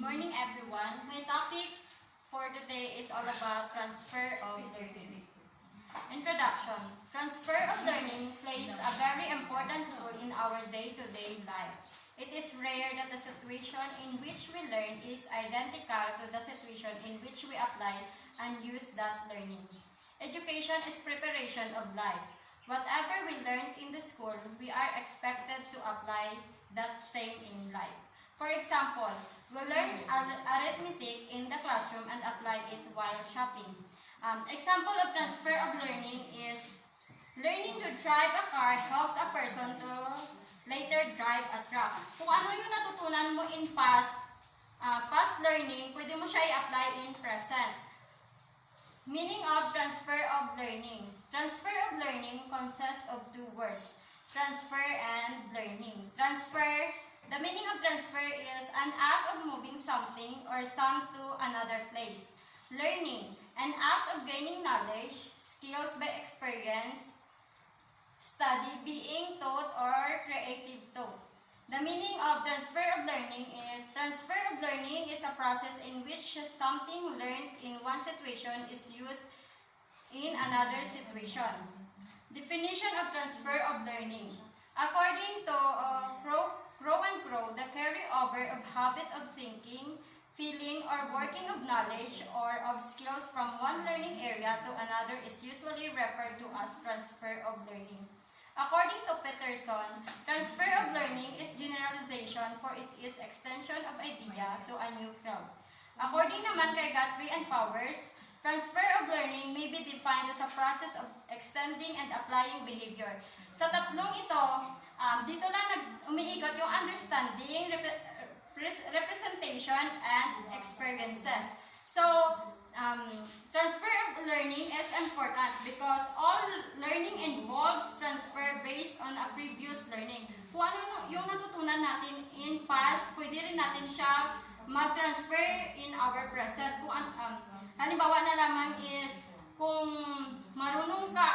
morning, everyone. My topic for today is all about transfer of learning. Introduction. Transfer of learning plays a very important role in our day-to-day life. It is rare that the situation in which we learn is identical to the situation in which we apply and use that learning. Education is preparation of life. Whatever we learned in the school, we are expected to apply that same in life. For example, we learn arithmetic in the classroom and apply it while shopping. Example of transfer of learning is learning to drive a car helps a person to later drive a truck. Kung ano yung natutunan mo in past learning, pwede mo siya i-apply in present. Meaning of transfer of learning. Transfer of learning consists of two words, transfer and learning. The meaning of transfer is an act of moving something or some to another place. Learning, an act of gaining knowledge, skills by experience, study, being taught, or creative thought. The meaning of transfer of learning is a process in which something learned in one situation is used in another situation. Definition of transfer of learning. According to Crow, the carryover of habit of thinking, feeling, or working of knowledge or of skills from one learning area to another is usually referred to as transfer of learning. According to Peterson, transfer of learning is generalization for it is extension of idea to a new field. According naman kay Guthrie and Powers, transfer of learning may be defined as a process of extending and applying behavior. Sa tatlong ito, dito lang umiikot yung understanding, representation, and experiences. So, transfer of learning is important because all learning involves transfer based on a previous learning. Kung ano yung natutunan natin in past, pwede rin natin siya mag-transfer in our present. Kung halimbawa na lamang is kung marunong ka,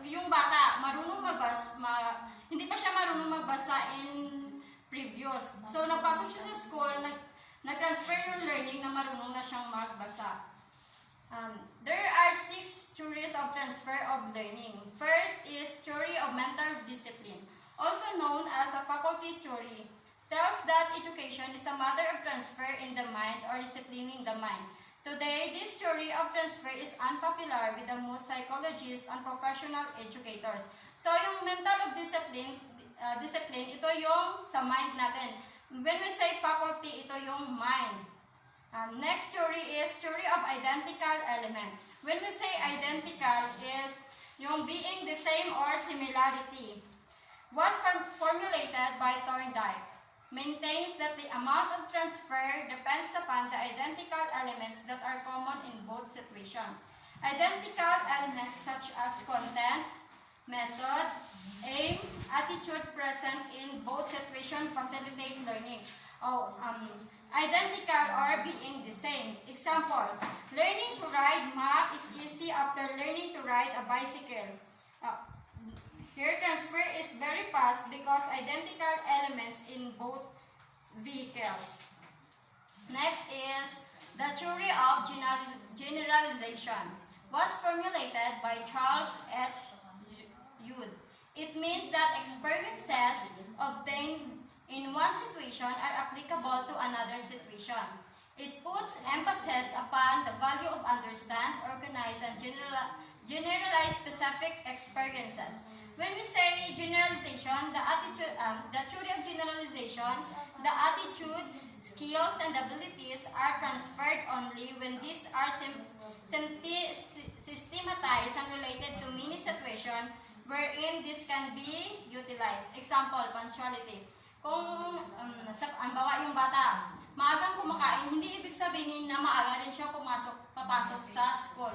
yung bata marunong hindi pa siya marunong magbasa in previous. So, nagpasok siya sa school, nag-transfer yung learning na marunong na siyang magbasa. There are 6 theories of transfer of learning. First is theory of mental discipline, also known as a faculty theory. Tells that education is a matter of transfer in the mind or disciplining the mind. Today, this theory of transfer is unpopular with the most psychologists and professional educators. So, yung mental of discipline, ito yung sa mind natin. When we say faculty, ito yung mind. Next theory is theory of identical elements. When we say identical is yung being the same or similarity. Was formulated by Thorndike. Maintains that the amount of transfer depends upon the identical elements that are common in both situations. Identical elements such as content, method, aim, attitude present in both situations facilitate learning. Identical or being the same. Example, learning to ride map is easy after learning to ride a bicycle. Here, transfer is very fast because identical elements in both vehicles. Next is the theory of generalization. Was formulated by Charles H. Educ. It means that experiences obtained in one situation are applicable to another situation. It puts emphasis upon the value of understand, organize, and generalize specific experiences. When we say generalization, the theory of generalization, the attitudes, skills, and abilities are transferred only when these are systematized and related to many situations wherein this can be utilized. Example, punctuality. Kung ang bawa yung bata, maagang kumakain, hindi ibig sabihin na maaga rin siya papasok sa school.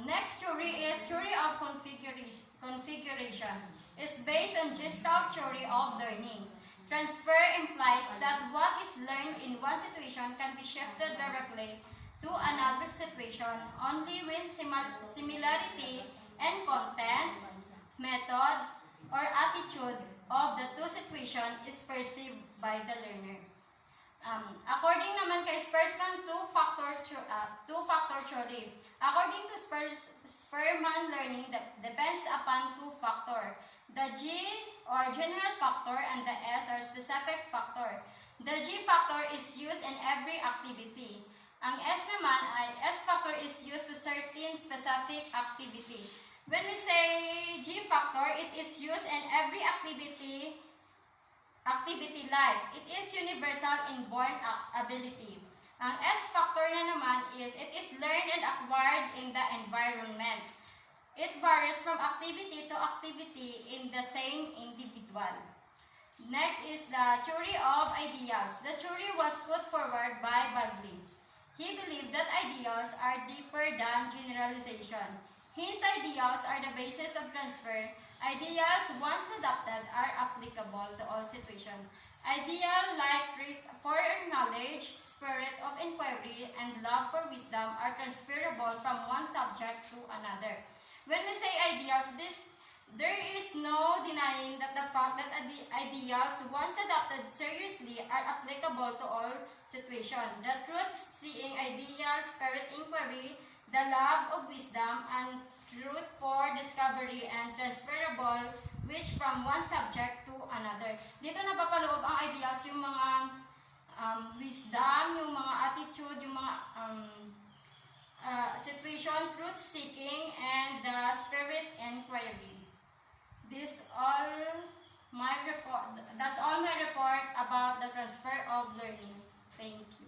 Next theory is theory of configuration. It's based on Gestalt theory of learning. Transfer implies that what is learned in one situation can be shifted directly to another situation only when similarity in content, method, or attitude of the two situations is perceived by the learner. According naman kay Spearman two-factor theory. According to Spearman learning depends upon two factor. The G or general factor and the S or specific factor. The G factor is used in every activity. Ang S naman ay S factor is used to certain specific activity. When we say G factor, it is used in every activity life. It is universal inborn ability. Ang S factor na naman is it is learned and acquired in the environment. It varies from activity to activity in the same individual. Next is the theory of ideas. The theory was put forward by Bagley. He believed that ideas are deeper than generalization. His ideas are the basis of transfer. Ideas, once adopted, are applicable to all situations. Ideas like thirst for knowledge, spirit of inquiry, and love for wisdom are transferable from one subject to another. When we say ideas, there is no denying that the fact that ideas, once adopted seriously, are applicable to all situations. The truth-seeing ideal, spirit inquiry, the love of wisdom, and truth for discovery and transferable which from one subject to another. Dito napapaloob ang ideas, yung mga wisdom, yung mga attitude, yung mga situation, truth-seeking, and the spirit inquiry. That's all my report about the transfer of learning. Thank you.